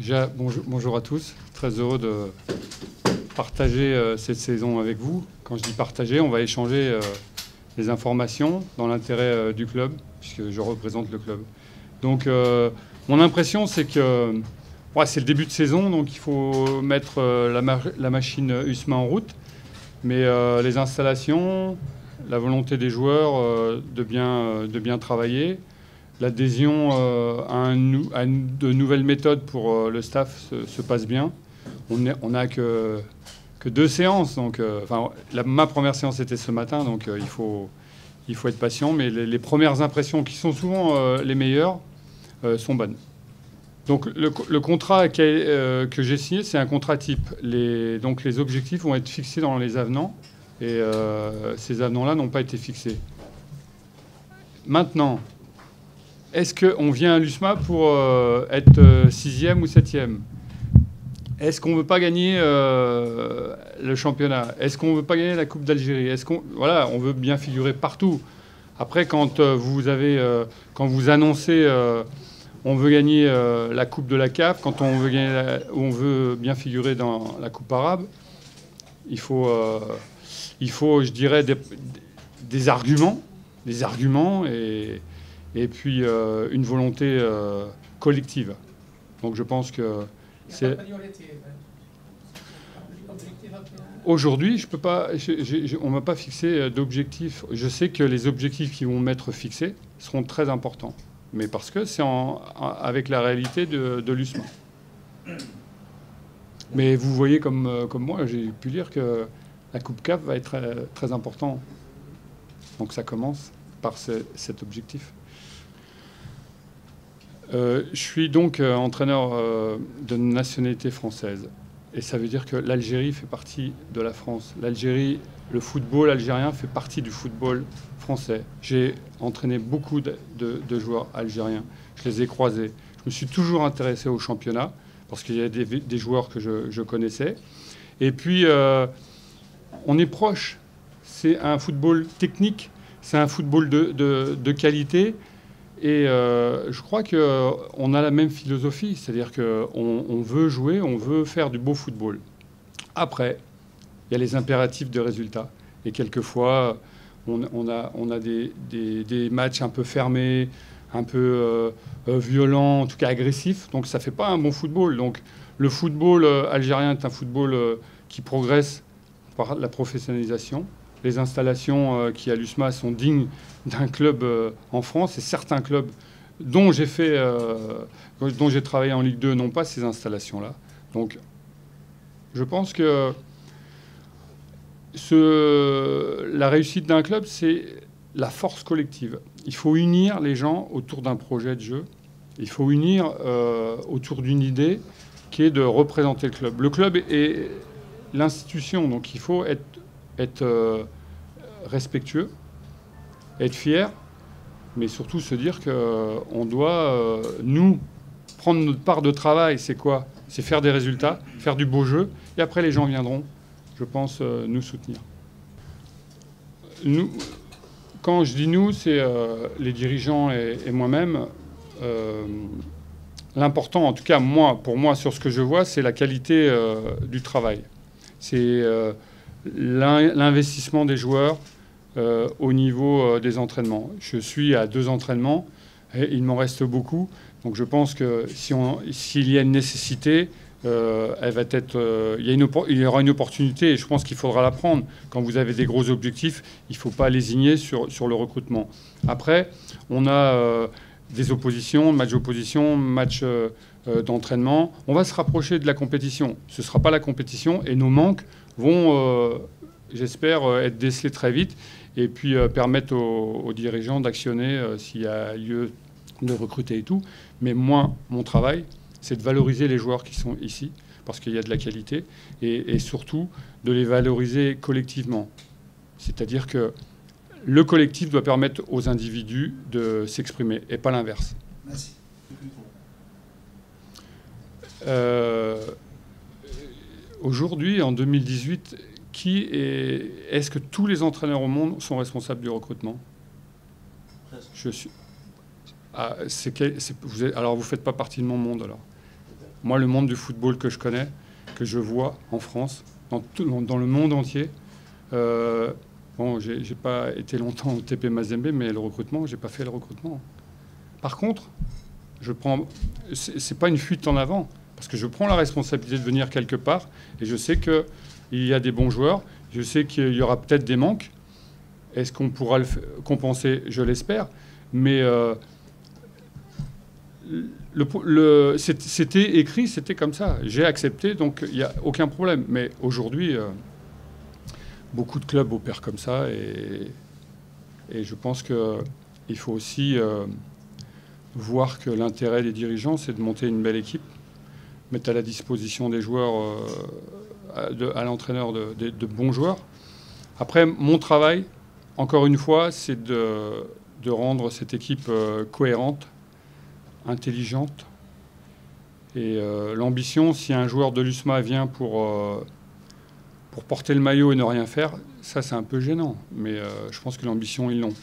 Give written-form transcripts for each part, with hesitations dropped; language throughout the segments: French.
Déjà, bonjour à tous. Très heureux de partager cette saison avec vous. Quand je dis partager, on va échanger des informations dans l'intérêt du club, puisque je représente le club. Donc, mon impression, c'est que c'est le début de saison, donc il faut mettre la machine USMA en route. Mais les installations, la volonté des joueurs de bien travailler, l'adhésion à de nouvelles méthodes pour le staff se passe bien. On n'a que 2 séances. Donc, ma première séance était ce matin, donc il faut être patient. Mais les premières impressions, qui sont souvent les meilleures, sont bonnes. Donc le contrat que j'ai signé, c'est un contrat type. Donc les objectifs vont être fixés dans les avenants. Et ces avenants-là n'ont pas été fixés. Maintenant, est-ce qu'on vient à l'USMA pour être 6e ou 7e? Est-ce qu'on ne veut pas gagner le championnat? Est-ce qu'on ne veut pas gagner la Coupe d'Algérie? Voilà, on veut bien figurer partout. Après, quand vous annoncez on veut gagner la Coupe de la CAF, quand on veut bien figurer dans la Coupe arabe, il faut je dirais, des arguments et puis une volonté collective. Donc je pense que c'est... Aujourd'hui, je peux pas, on ne m'a pas fixé d'objectifs. Je sais que les objectifs qui vont m'être fixés seront très importants. Mais parce que c'est avec la réalité de l'USMA. Mais vous voyez comme moi, j'ai pu lire que la Coupe CAF va être très importante. Donc ça commence par cet objectif. Je suis donc entraîneur de nationalité française. Et ça veut dire que l'Algérie fait partie de la France. Le football algérien fait partie du football français. J'ai entraîné beaucoup de joueurs algériens. Je les ai croisés. Je me suis toujours intéressé au championnat parce qu'il y a des joueurs que je connaissais. Et puis, on est proche. C'est un football technique. C'est un football de qualité. Et je crois qu'on a la même philosophie, c'est-à-dire qu'on veut jouer, on veut faire du beau football. Après, il y a les impératifs de résultats. Et quelquefois, on a des matchs un peu fermés, un peu violents, en tout cas agressifs. Donc ça ne fait pas un bon football. Donc le football algérien est un football qui progresse par la professionnalisation. Les installations qui à l'USMA sont dignes d'un club en France, et certains clubs dont j'ai travaillé en Ligue 2 n'ont pas ces installations-là. Donc, je pense que la réussite d'un club, c'est la force collective. Il faut unir les gens autour d'un projet de jeu. Il faut unir autour d'une idée qui est de représenter le club. Le club est l'institution, donc il faut être respectueux, être fier, mais surtout se dire qu'on doit, nous, prendre notre part de travail. C'est quoi? C'est faire des résultats, faire du beau jeu, et après les gens viendront, je pense, nous soutenir. Nous, quand je dis nous, c'est les dirigeants et moi-même. L'important, en tout cas pour moi, sur ce que je vois, c'est la qualité du travail. C'est l'investissement des joueurs au niveau des entraînements. Je suis à 2 entraînements et il m'en reste beaucoup. Donc je pense que s'il y a une nécessité, il y aura une opportunité et je pense qu'il faudra la prendre. Quand vous avez des gros objectifs, il ne faut pas lésigner sur le recrutement. Après, on a des oppositions, matchs d'opposition, matchs d'entraînement. On va se rapprocher de la compétition. Ce ne sera pas la compétition et nos manques vont, j'espère, être décelés très vite et puis permettre aux dirigeants d'actionner s'il y a lieu de recruter et tout. Mais moi, mon travail, c'est de valoriser les joueurs qui sont ici parce qu'il y a de la qualité et surtout de les valoriser collectivement. C'est-à-dire que le collectif doit permettre aux individus de s'exprimer et pas l'inverse. Merci. Aujourd'hui, en 2018, est-ce que tous les entraîneurs au monde sont responsables du recrutement? Je suis. Alors vous ne faites pas partie de mon monde alors. Moi, le monde du football que je connais, que je vois en France, dans le monde entier, bon, j'ai pas été longtemps au TP Mazembe, mais le recrutement, j'ai pas fait le recrutement. Par contre, c'est pas une fuite en avant, parce que je prends la responsabilité de venir quelque part, et je sais qu'il y a des bons joueurs, je sais qu'il y aura peut-être des manques. Est-ce qu'on pourra le compenser? Je l'espère, mais c'était écrit, c'était comme ça. J'ai accepté, donc il n'y a aucun problème. Mais aujourd'hui, beaucoup de clubs opèrent comme ça, et je pense qu'il faut aussi voir que l'intérêt des dirigeants, c'est de monter une belle équipe, mettre à la disposition des joueurs, à l'entraîneur de bons joueurs. Après, mon travail, encore une fois, c'est de rendre cette équipe cohérente, intelligente. Et l'ambition, si un joueur de l'USMA vient pour porter le maillot et ne rien faire, ça c'est un peu gênant. Mais je pense que l'ambition, ils l'ont.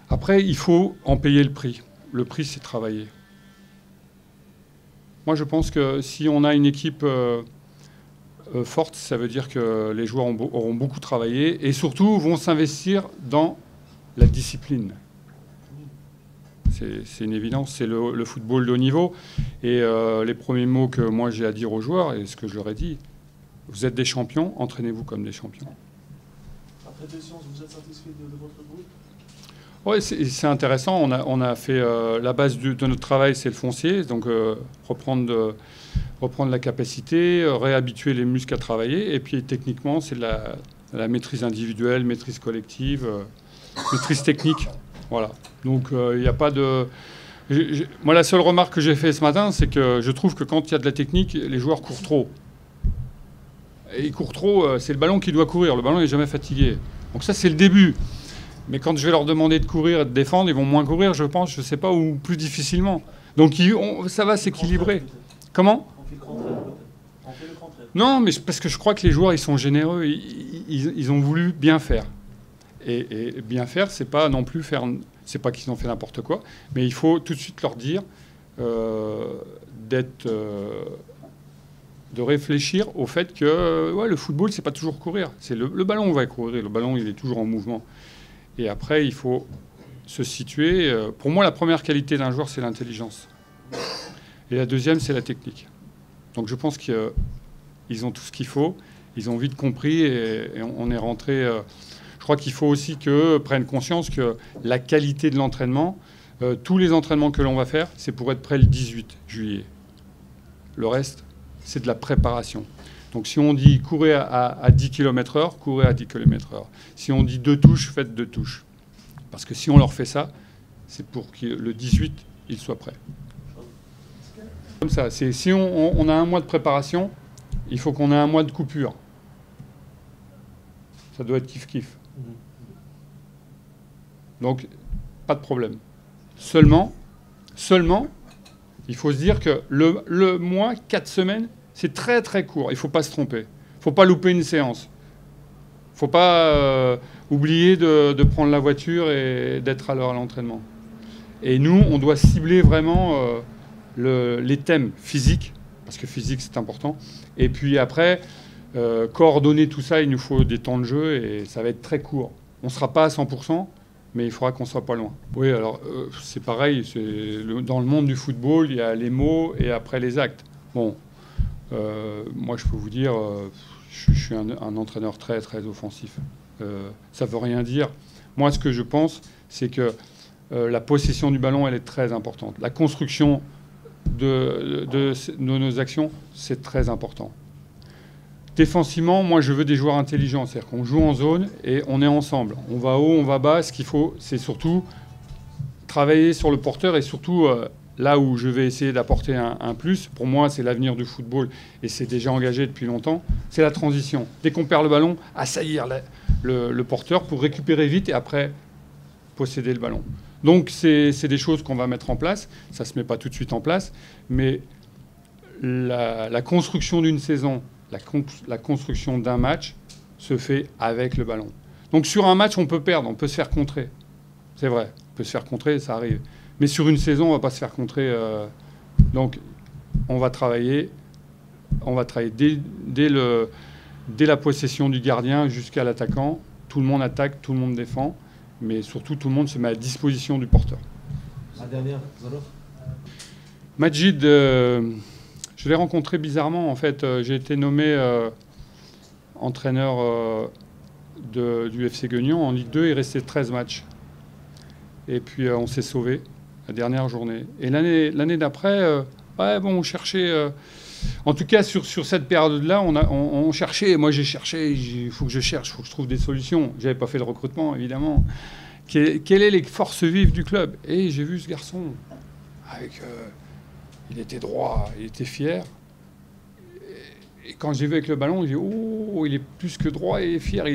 Après, il faut en payer le prix. Le prix, c'est travailler. Moi, je pense que si on a une équipe forte, ça veut dire que les joueurs auront beaucoup travaillé et surtout vont s'investir dans la discipline. C'est une évidence, c'est le football de haut niveau. Et les premiers mots que moi j'ai à dire aux joueurs, et ce que je leur ai dit, vous êtes des champions, entraînez-vous comme des champions. Après 2 séances, vous êtes satisfait de votre groupe? Oui, c'est intéressant. On a fait la base de notre travail, c'est le foncier, donc reprendre la capacité, réhabituer les muscles à travailler. Et puis techniquement, c'est la maîtrise individuelle, maîtrise collective, maîtrise technique. Voilà. Donc il n'y a pas de... Moi, la seule remarque que j'ai faite ce matin, c'est que je trouve que quand il y a de la technique, les joueurs courent trop. Et ils courent trop, c'est le ballon qui doit courir. Le ballon n'est jamais fatigué. Donc ça, c'est le début. Mais quand je vais leur demander de courir et de défendre, ils vont moins courir, je pense, je ne sais pas, ou plus difficilement. Donc ça va s'équilibrer. Comment ? On fait le contraire, peut-être. On fait le contraire. Non, mais parce que je crois que les joueurs, ils sont généreux. Ils ont voulu bien faire. Et bien faire, c'est pas non plus faire... C'est pas qu'ils ont fait n'importe quoi, mais il faut tout de suite leur dire de réfléchir au fait que ouais, le football, c'est pas toujours courir. C'est le ballon, on va courir. Le ballon, il est toujours en mouvement. Et après, il faut se situer. Pour moi, la première qualité d'un joueur, c'est l'intelligence. Et la deuxième, c'est la technique. Donc je pense qu'ils ont tout ce qu'il faut. Ils ont vite compris et on est rentré... Je crois qu'il faut aussi qu'eux prennent conscience que la qualité de l'entraînement, tous les entraînements que l'on va faire, c'est pour être prêt le 18 juillet. Le reste, c'est de la préparation. Donc si on dit courez à 10 km/h, courez à 10 km/h. Si on dit 2 touches, faites 2 touches. Parce que si on leur fait ça, c'est pour que le 18, ils soient prêts. Comme ça, si on a un mois de préparation, il faut qu'on ait un mois de coupure. Ça doit être kiff-kiff. Donc, pas de problème. Seulement, il faut se dire que le mois, 4 semaines, c'est très très court. Il ne faut pas se tromper. Il ne faut pas louper une séance. Il ne faut pas oublier de prendre la voiture et d'être à l'heure à l'entraînement. Et nous, on doit cibler vraiment les thèmes physiques, parce que physique, c'est important. Et puis après, coordonner tout ça, il nous faut des temps de jeu et ça va être très court. On ne sera pas à 100%, mais il faudra qu'on soit pas loin. Oui, alors c'est pareil. Dans le monde du football, il y a les mots et après les actes. Bon, moi, je peux vous dire, je suis un entraîneur très, très offensif. Ça ne veut rien dire. Moi, ce que je pense, c'est que la possession du ballon, elle est très importante. La construction de nos actions, c'est très important. Défensivement, moi, je veux des joueurs intelligents. C'est-à-dire qu'on joue en zone et on est ensemble. On va haut, on va bas. Ce qu'il faut, c'est surtout travailler sur le porteur et surtout, là où je vais essayer d'apporter un plus, pour moi, c'est l'avenir du football et c'est déjà engagé depuis longtemps, c'est la transition. Dès qu'on perd le ballon, assaillir le porteur pour récupérer vite et après posséder le ballon. Donc, c'est des choses qu'on va mettre en place. Ça ne se met pas tout de suite en place, mais la construction d'une saison, la construction d'un match se fait avec le ballon. Donc sur un match, on peut perdre, on peut se faire contrer. C'est vrai, on peut se faire contrer, ça arrive. Mais sur une saison, on ne va pas se faire contrer. Donc on va travailler dès la possession du gardien jusqu'à l'attaquant. Tout le monde attaque, tout le monde défend, mais surtout tout le monde se met à disposition du porteur. La dernière, Zolof. Majid, je l'ai rencontré bizarrement. En fait, j'ai été nommé entraîneur du FC Guignon en Ligue 2. Il restait 13 matchs. Et puis on s'est sauvé la dernière journée. Et l'année d'après, on cherchait... en tout cas, sur cette période-là, on cherchait. Moi, j'ai cherché. Il faut que je cherche, il faut que je trouve des solutions. Je n'avais pas fait le recrutement, évidemment. Quelles sont les forces vives du club? Et j'ai vu ce garçon. Il était droit, il était fier. Et quand j'ai vu avec le ballon, j'ai dit « Oh, il est plus que droit et fier.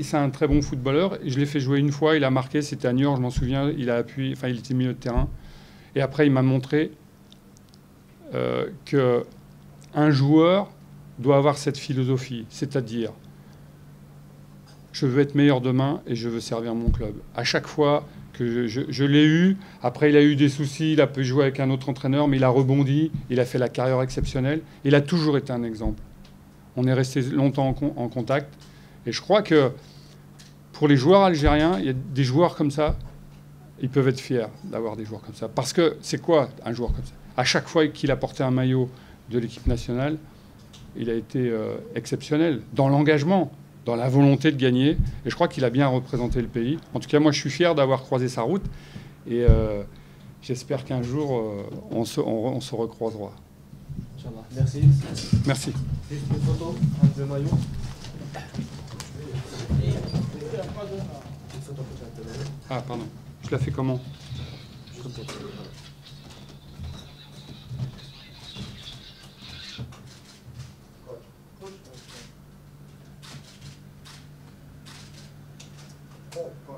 C'est un très bon footballeur. » Et je l'ai fait jouer une fois, il a marqué. C'était à New York, je m'en souviens. Il a appuyé, il était milieu de terrain. Et après, il m'a montré que... un joueur doit avoir cette philosophie, c'est-à-dire je veux être meilleur demain et je veux servir mon club. À chaque fois que je l'ai eu, après il a eu des soucis, il a pu jouer avec un autre entraîneur, mais il a rebondi, il a fait la carrière exceptionnelle. Il a toujours été un exemple. On est resté longtemps en contact. Et je crois que pour les joueurs algériens, il y a des joueurs comme ça, ils peuvent être fiers d'avoir des joueurs comme ça. Parce que c'est quoi un joueur comme ça? À chaque fois qu'il a porté un maillot de l'équipe nationale, il a été exceptionnel dans l'engagement, dans la volonté de gagner. Et je crois qu'il a bien représenté le pays. En tout cas, moi, je suis fier d'avoir croisé sa route. Et j'espère qu'un jour, on se recroisera. Inch'Allah. Merci. Merci. Juste une photo avec le maillot. Ah, pardon. Je la fais comment? Oh, gosh.